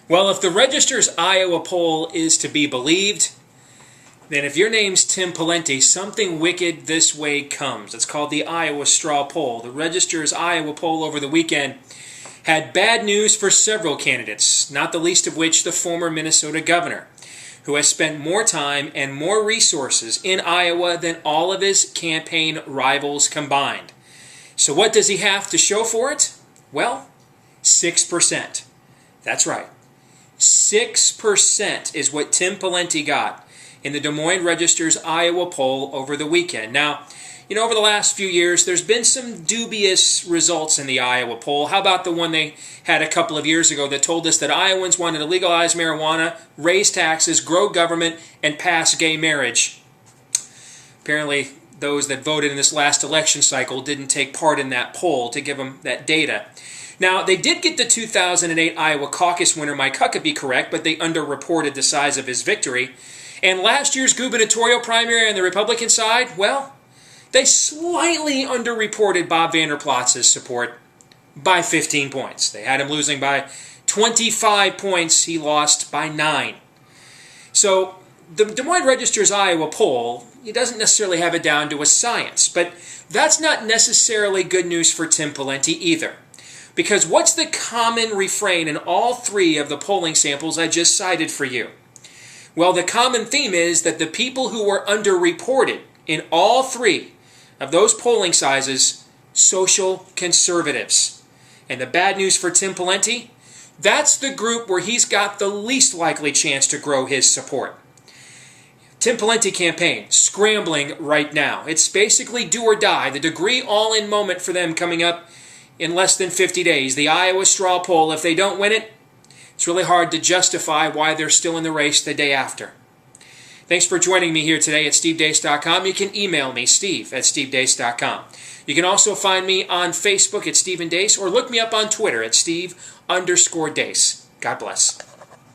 Well, if the Register's Iowa poll is to be believed, then if your name's Tim Pawlenty, something wicked this way comes. It's called the Iowa Straw Poll. The Register's Iowa poll over the weekend had bad news for several candidates, not the least of which the former Minnesota governor, who has spent more time and more resources in Iowa than all of his campaign rivals combined. So what does he have to show for it? Well, 6%. That's right. 6% is what Tim Pawlenty got in the Des Moines Register's Iowa poll over the weekend. Now, over the last few years, there's been some dubious results in the Iowa poll. How about the one they had a couple of years ago that told us that Iowans wanted to legalize marijuana, raise taxes, grow government, and pass gay marriage? Apparently, those that voted in this last election cycle didn't take part in that poll to give them that data. Now, they did get the 2008 Iowa caucus winner Mike Huckabee correct, but they underreported the size of his victory. And last year's gubernatorial primary on the Republican side, well, they slightly underreported Bob Vander Plaats's support by 15 points. They had him losing by 25 points. He lost by 9. So the Des Moines Register's Iowa poll, it doesn't necessarily have it down to a science, but that's not necessarily good news for Tim Pawlenty either. Because what's the common refrain in all three of the polling samples I just cited for you? Well, the common theme is that the people who were underreported in all three of those polling sizes, social conservatives. And the bad news for Tim Pawlenty, that's the group where he's got the least likely chance to grow his support. Tim Pawlenty campaign, scrambling right now. It's basically do or die, the degree all-in moment for them coming up in less than 50 days. The Iowa straw poll, if they don't win it, it's really hard to justify why they're still in the race the day after. Thanks for joining me here today at stevedeace.com. You can email me, steve@stevedeace.com. You can also find me on Facebook at Stephen Deace or look me up on Twitter at Steve_Deace. God bless.